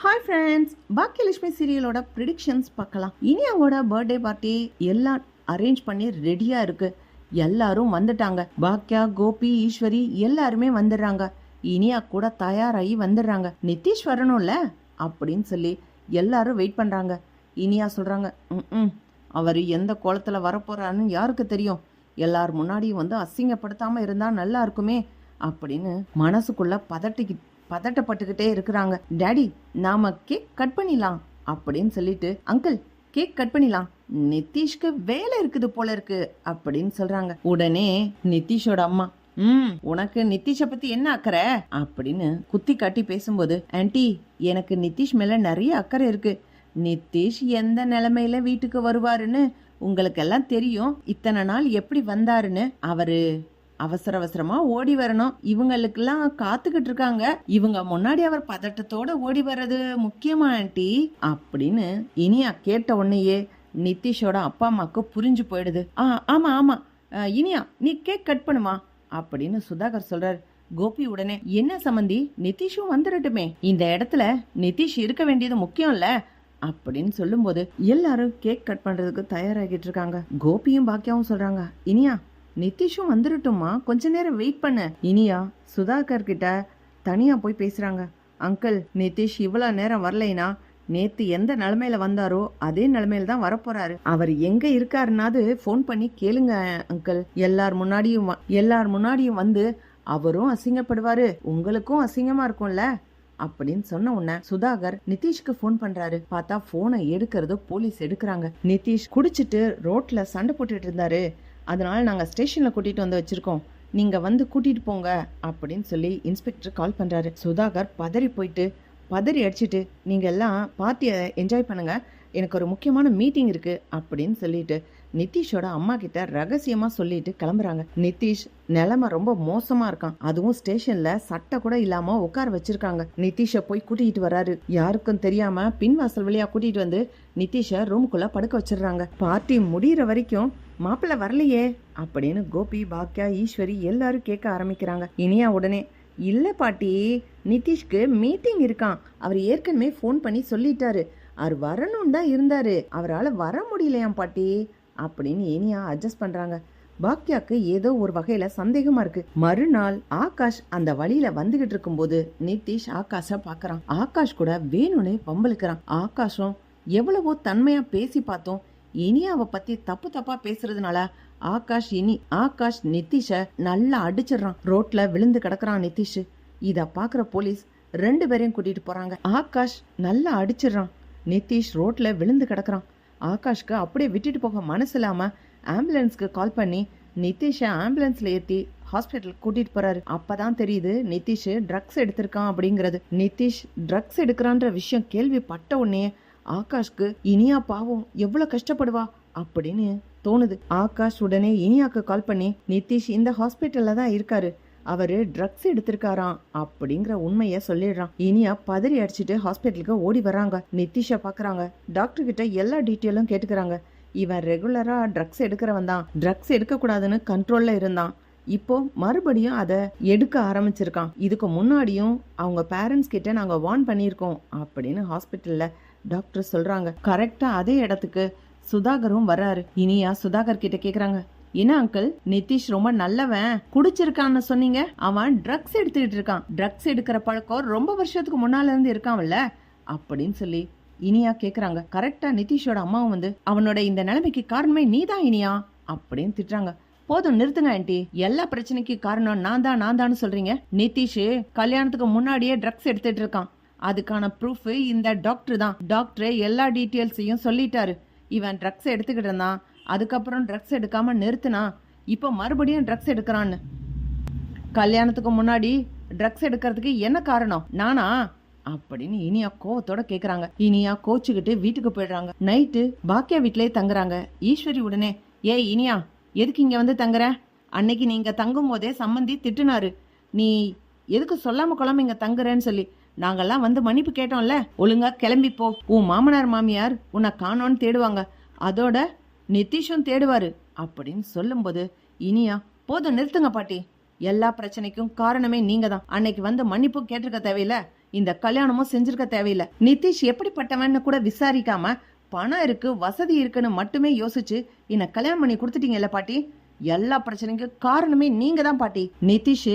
Hi friends, Baakiyalakshmi சீரியலோட predictions பார்க்கலாம். இனியாவோட birthday party எல்லாம் arrange பண்ணி ரெடியா இருக்கு. எல்லாரும் வந்துட்டாங்க. பாக்கியா, கோபி, ஈஸ்வரி எல்லாருமே வந்துடுறாங்க. இனியா கூட தயாராகி வந்துடுறாங்க. நிதிஷ் வரணும்ல அப்படின்னு சொல்லி எல்லாரும் வெயிட் பண்றாங்க. இனியா சொல்றாங்க, அவர் எந்த கோலத்துல வரப்போறான்னு யாருக்கு தெரியும், எல்லார் முன்னாடியும் வந்து அசிங்கப்படுத்தாம இருந்தா நல்லா இருக்குமே அப்படின்னு மனசுக்குள்ள பதட்டப்பட்டுக்கிட்டே இருக்கிறாங்க. டாடி, நாம கேக் கட் பண்ணிடலாம் அப்படின்னு சொல்லிட்டு, அங்கிள் கேக் கட் பண்ணிடலாம், நிதிஷ்க்கு வேலை இருக்குது போல இருக்கு அப்படின்னு சொல்றாங்க. உடனே நிதிஷோட அம்மா, உனக்கு நிதிஷ பத்தி என்ன அக்கறை அப்படின்னு குத்தி காட்டி பேசும்போது, ஆன்ட்டி எனக்கு நிதிஷ் மேல நிறைய அக்கறை இருக்கு. நிதிஷ் எந்த நிலைமையில வீட்டுக்கு வருவாருன்னு உங்களுக்கு எல்லாம் தெரியும். இத்தனை நாள் எப்படி வந்தாருன்னு. அவரு அவசரமா ஓடி வரணும், இவங்களுக்கெல்லாம் காத்துக்கிட்டு இருக்காங்க. இவங்க முன்னாடி அவர் பதட்டத்தோட ஓடி வர்றது முக்கியமா ஆன்ட்டி அப்படின்னு இனியா கேட்ட உடனேயே நிதிஷோட அப்பா அம்மாக்கு புரிஞ்சு போயிடுது. ஆமா இனியா, நீ கேக் கட் பண்ணுமா அப்படின்னு சுதாகர் சொல்றாரு. கோபி உடனே, என்ன சம்பந்தி, நிதிஷும் வந்துடட்டுமே, இந்த இடத்துல நிதிஷ் இருக்க வேண்டியது முக்கியம் இல்ல அப்படின்னு சொல்லும்போது எல்லாரும் கேக் கட் பண்றதுக்கு தயாராகிட்டு இருக்காங்க. கோபியும் பாக்கியாவும் சொல்றாங்க, இனியா நிதிஷும் வந்துடட்டுமா, கொஞ்ச நேரம் வெயிட் பண்ண. இனியா சுதாகர் கிட்ட தனியா போய் பேசுறாங்க. அங்கிள், நிதிஷ் இவ்வளவு நேரம் வரலைனா நேத்து எந்த நிலைமையில வந்தாரோ அதே நிலைமையில தான் வரப்போறாரு. அவர் எங்க இருக்காருன்னாது போன் பண்ணி கேளுங்க அங்கிள். எல்லார் முன்னாடியும் வந்து அவரும் அசிங்கப்படுவாரு, உங்களுக்கும் அசிங்கமா இருக்கும்ல அப்படின்னு சொன்ன உடனே சுதாகர் நிதிஷ்க்கு போன் பண்றாரு. பார்த்தா போனை எடுக்கிறது போலீஸ் எடுக்கிறாங்க. நிதிஷ் குடிச்சிட்டு ரோட்ல சண்டை போட்டுட்டு இருந்தாரு, அதனால நாங்கள் ஸ்டேஷனில் கூட்டிகிட்டு வந்து வச்சுருக்கோம், நீங்கள் வந்து கூட்டிகிட்டு போங்க அப்படின்னு சொல்லி இன்ஸ்பெக்டர் கால் பண்ணுறாரு. சுதாகர் பதறி அடிச்சுட்டு, நீங்கள் எல்லாம் பார்ட்டியை என்ஜாய் பண்ணுங்கள், எனக்கு ஒரு முக்கியமான மீட்டிங் இருக்குது அப்படின்னு சொல்லிட்டு நிதிஷோட அம்மா கிட்ட ரகசியமாக சொல்லிட்டு கிளம்புறாங்க. நிதிஷ் நிலைமை ரொம்ப மோசமாக இருக்கான். அதுவும் ஸ்டேஷனில் சட்டை கூட இல்லாமல் உட்கார வச்சிருக்காங்க. நிதிஷை போய் கூட்டிகிட்டு வராரு. யாருக்கும் தெரியாமல் பின்வாசல் வழியாக கூட்டிகிட்டு வந்து நிதிஷை ரூமுக்குள்ளே படுக்க வச்சிடுறாங்க. பார்ட்டி முடிகிற வரைக்கும் மாப்பிள்ளை வரலையே அப்படின்னு கோபி, பாக்கியா, ஈஸ்வரி எல்லாரும் கேட்க ஆரம்பிக்கிறாங்க. இனியா உடனே, இல்ல பாட்டி, நிதிஷ்க்கு மீட்டிங் இருக்கான், அவர் ஏற்கனவே ஃபோன் பண்ணி சொல்லிட்டாரு, அவர் வரணும் தான் இருந்தாரு, அவரால் வர முடியலையாம் பாட்டி அப்படின்னு இனியா அட்ஜஸ்ட் பண்றாங்க. பாக்கியாக்கு ஏதோ ஒரு வகையில சந்தேகமா இருக்கு. மறுநாள் ஆகாஷ் அந்த வழியில வந்துகிட்டு இருக்கும் போது நிதிஷ் ஆகாஷ பாக்குறான். ஆகாஷ் கூட வேணும்னே பம்பளுக்குறான். ஆகாஷும் எவ்வளவோ தன்மையா பேசி பார்த்தோம், இனியாவை பத்தி தப்பா பேசுறதுனால ஆகாஷ் நிதிஷ நல்லா அடிச்சிடறான். ரோட்ல விழுந்து கிடக்குறான் நிதிஷ். இத பாக்குற போலீஸ் 2 பேரையும் கூட்டிட்டு போறாங்க. ஆகாஷ் நல்லா அடிச்சிடறான், நிதிஷ் ரோட்ல விழுந்து கிடக்குறான். ஆகாஷ்க்கு அப்படியே விட்டுட்டு போக மனசு இல்லாம ஆம்புலன்ஸ்க்கு கால் பண்ணி நிதிஷ ஆம்புலன்ஸ்ல ஏத்தி ஹாஸ்பிட்டல் கூட்டிட்டு போறாரு. அப்பதான் தெரியுது நிதிஷ் ட்ரக்ஸ் எடுத்திருக்கான் அப்படிங்கறது. நிதிஷ் ட்ரக்ஸ் எடுக்கிறான்ற விஷயம் கேள்விப்பட்ட உடனே ஆகாஷ்க்கு இனியா பாவம் எவ்வளவு கஷ்டப்படுவா அப்படின்னு தோணுது. ஆகாஷ் உடனே இனியாக்கு கால் பண்ணி, நிதிஷ் இந்த ஹாஸ்பிட்டல்ல தான் இருக்காரு, அவரு ட்ரக்ஸ் எடுத்திருக்காராம் அப்படிங்கிற உண்மைய சொல்லிடுறான். இனியா பதறி அடிச்சுட்டு ஹாஸ்பிட்டலுக்கு ஓடி வராங்க. நிதிஷ பாக்குறாங்க. டாக்டர் கிட்ட எல்லா டீட்டெயிலும் கேட்டுக்கிறாங்க. இவன் ரெகுலரா ட்ரக்ஸ் எடுக்கிறவன் தான், ட்ரக்ஸ் எடுக்க கூடாதுன்னு கண்ட்ரோல்ல இருந்தான், இப்போ மறுபடியும் அதை எடுக்க ஆரம்பிச்சிருக்கான். இதுக்கு முன்னாடியும் அவங்க பேரண்ட்ஸ் கிட்ட நாங்க வார்ன் பண்ணியிருக்கோம் அப்படின்னு ஹாஸ்பிட்டல்ல டாக்டர் சொல்றாங்க. கரெக்டா அதே இடத்துக்கு சுதாகரும் வர்றாரு. இனியா சுதாகர் கிட்ட கேக்குறாங்க, என்ன அங்கிள், நிதிஷ் ரொம்ப நல்லவன், குடிச்சிருக்கான்னு சொன்னீங்க, அவன் ட்ரக்ஸ் எடுத்துக்கிட்டு இருக்கான், ட்ரக்ஸ் எடுக்கிற பழக்கம் ரொம்ப வருஷத்துக்கு முன்னால இருந்து இருக்கான்ல அப்படின்னு சொல்லி இனியா கேக்குறாங்க. கரெக்டா நிதிஷோட அம்மாவும் வந்து, அவனோட இந்த நிலைமைக்கு காரணமே நீதான் இனியா அப்படின்னு திட்டுறாங்க. போதும் நிறுத்துங்க ஆண்டி, எல்லா பிரச்சனைக்கு காரணம் நான் தான் சொல்றீங்க. நிதிஷ் கல்யாணத்துக்கு முன்னாடியே ட்ரக்ஸ் எடுத்துட்டு இருக்கான், அதுக்கான ப்ரூஃப் இந்த டாக்டர் தான். டாக்டர் எல்லா டீட்டெயில்ஸையும் சொல்லிட்டாரு. இவன் ட்ரக்ஸ் எடுத்துக்கிட்டு இருந்தான், அதுக்கப்புறம் ட்ரக்ஸ் எடுக்காம நிறுத்தினா, இப்போ மறுபடியும் ட்ரக்ஸ் எடுக்கிறான்னு. கல்யாணத்துக்கு முன்னாடி ட்ரக்ஸ் எடுக்கிறதுக்கு என்ன காரணம், நானா அப்படின்னு இனியா கோவத்தோட கேக்குறாங்க. இனியா கோச்சுக்கிட்டு வீட்டுக்கு போயிடுறாங்க. நைட்டு பாக்கியா வீட்லயே தங்குறாங்க. ஈஸ்வரி உடனே, இனியா எதுக்கு இங்க வந்து தங்குற, அன்னைக்கு நீங்க தங்கும் போதே சம்மந்தி திட்டுனாரு, நீ எதுக்கு சொல்லாம கொள்ளாம இங்க தங்குறேன்னு சொல்லி. நாங்கெல்லாம் வந்து மன்னிப்பு கேட்டோம்ல, ஒழுங்கா கிளம்பி போ, உன் மாமனார் மாமியார் உன்னை காணோன்னு தேடுவாங்க, அதோட நிதிஷும் தேடுவாரு அப்படின்னு சொல்லும்போது இனியா, போதும் நிறுத்துங்க பாட்டி, எல்லா பிரச்சனைக்கும் காரணமே நீங்க தான், அன்னைக்கு வந்து மன்னிப்பு கேட்டிருக்க தேவையில்ல, இந்த கல்யாணமும் செஞ்சிருக்க தேவையில்லை. நிதிஷ் எப்படிப்பட்டவன்னு கூட விசாரிக்காம பணம் இருக்கு வசதி இருக்குன்னு மட்டுமே யோசிச்சு என்ன கல்யாணம் பண்ணி கொடுத்துட்டீங்கல்ல பாட்டி. எல்லா பிரச்சனைக்கும் காரணமே நீங்க தான் பாட்டி. நிதிஷ்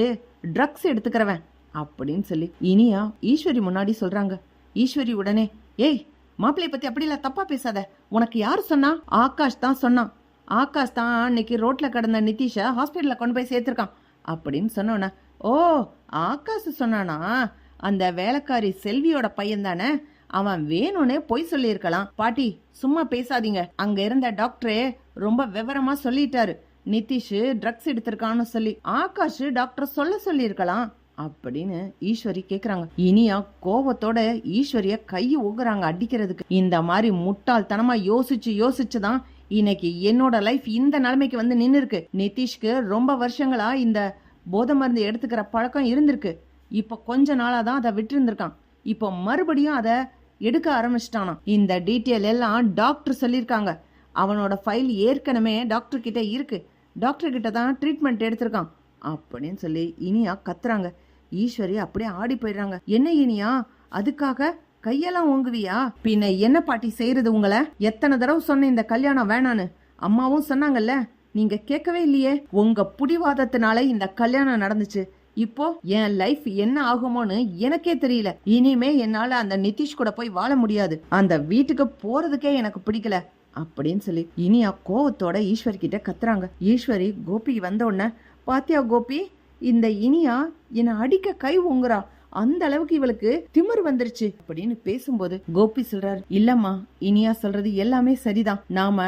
ட்ரக்ஸ் எடுத்துக்கிறவன் அப்படின்னு சொல்லி இனியா ஈஸ்வரி முன்னாடி சொல்றாங்க. ஈஸ்வரி உடனே, ஏய் மாப்பிள்ளைய பத்தி அப்படிலாம் தப்பா பேசாத. உனக்கு யாரு சொன்னா? ஆகாஷ் தான் சொன்னான். ஆகாஷ் தான் அன்னைக்கு ரோட்ல கிடந்த நிதிஷ ஹாஸ்பிட்டல்ல கொண்டு போய் சேர்த்திருக்கான் அப்படின்னு சொன்னோன்னா, ஓ ஆகாஷ் சொன்னானா? அந்த வேலைக்காரி செல்வியோட பையன் தானே, அவன் வேணும்னே பொய் சொல்லியிருக்கலாம். பாட்டி சும்மா பேசாதீங்க. அங்க இருந்த டாக்டரே ரொம்ப விவரமா சொல்லிட்டாரு, நிதிஷ் ட்ரக்ஸ் எடுத்திருக்கான்னு சொல்லி. ஆகாஷ் டாக்டர் சொல்லியிருக்கலாம் அப்படின்னு ஈஸ்வரி கேக்குறாங்க. இனியா கோபத்தோட ஈஸ்வரிய கையை ஊகுறாங்க அடிக்கிறதுக்கு. இந்த மாதிரி முட்டாள்தனமா யோசிச்சுதான் இன்னைக்கு என்னோட லைஃப் இந்த நிலைமைக்கு வந்து நின்னு இருக்கு. நிதிஷ்க்கு ரொம்ப வருஷங்களா இந்த போதை மருந்து எடுத்துக்கிற பழக்கம் இருந்திருக்கு. இப்ப கொஞ்ச நாளா தான் அதை விட்டு இருந்திருக்கான். இப்போ மறுபடியும் அதை எடுக்க ஆரம்பிச்சிட்டானா. இந்த டீட்டெயில் எல்லாம் டாக்டர் சொல்லியிருக்காங்க. அவனோட ஃபைல் ஏற்கனவே டாக்டர் கிட்ட இருக்கு. டாக்டர் கிட்ட தான் ட்ரீட்மெண்ட் எடுத்திருக்கான் அப்படின்னு சொல்லி இனியா கத்துறாங்க. ஈஸ்வரி அப்படியே ஆடி போயிடுறாங்க. என்ன இனியா அதுக்காக கையெல்லாம் ஓங்குவியா? பின்ன என்ன பாட்டி செய்யறது? உங்களை எத்தனை தடவை சொன்ன இந்த கல்யாணம் வேணான்னு? அம்மாவும் சொன்னாங்கல்ல, நீங்க கேட்கவே இல்லையே. உங்க புடிவாதத்தினால இந்த கல்யாணம் நடந்துச்சு. இப்போ என் லைஃப் என்ன ஆகுமோன்னு எனக்கே தெரியல. இனிமே என்னால அந்த நிதிஷ் கூட போய் வாழ முடியாது. அந்த வீட்டுக்கு போறதுக்கே எனக்கு பிடிக்கல அப்படின்னு சொல்லி இனியா கோவத்தோட ஈஸ்வரி கிட்ட கத்துறாங்க. ஈஸ்வரி கோபி வந்த உடனே, பாத்தியா கோபி, இந்த இனியா என்னை அடிக்க கை ஊங்குறா, அந்த அளவுக்கு இவளுக்கு திமிரு வந்துருச்சு அப்படின்னு பேசும்போது கோபி சொல்றாரு, இல்லம்மா இனியா சொல்றது எல்லாமே சரிதான். நாம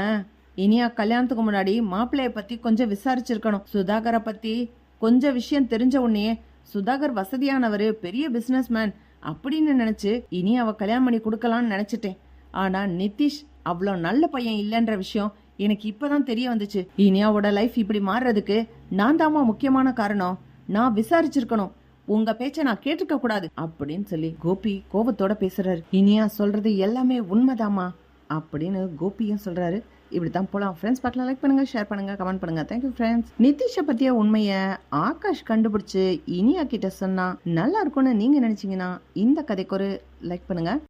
இனியா கல்யாணத்துக்கு முன்னாடி மாப்பிள்ளைய பத்தி கொஞ்சம் விசாரிச்சிருக்கணும். சுதாகரை பத்தி கொஞ்சம் விஷயம் தெரிஞ்ச உடனே, சுதாகர் வசதியானவரு, பெரிய பிசினஸ் மேன் அப்படின்னு நினைச்சு இனியாவை கல்யாணம் பண்ணி கொடுக்கலாம்னு நினைச்சிட்டேன். ஆனா நிதிஷ் அவ்வளோ நல்ல பையன் இல்லைன்ற விஷயம் எனக்கு இப்பதான் தெரிய வந்துச்சு. இனியாவோட லைஃப் இப்படி மாறுறதுக்கு நான் தாமா முக்கியமான காரணம். நான் விசாரிச்சிருக்கணும், உங்க பேச்ச நான் கேட்டுக்க கூடாது அப்படின்னு சொல்லி கோபி கோபத்தோட பேசுறாரு. இனியா சொல்றது எல்லாமே உண்மைதாமா அப்படின்னு கோபியும் சொல்றாரு. இப்படித்தான் போலாம் ஃப்ரெண்ட்ஸ். பார்க்கலாம், லைக் பண்ணுங்க, ஷேர் பண்ணுங்க, கமெண்ட் பண்ணுங்க. Thank you friends. நிதிஷை பத்திய உண்மைய ஆகாஷ் கண்டுபிடிச்சு இனியா கிட்ட சொன்னா நல்லா இருக்கும்னு நீங்க நினைச்சீங்கன்னா இந்த கதைக்கு ஒரு லைக் பண்ணுங்க.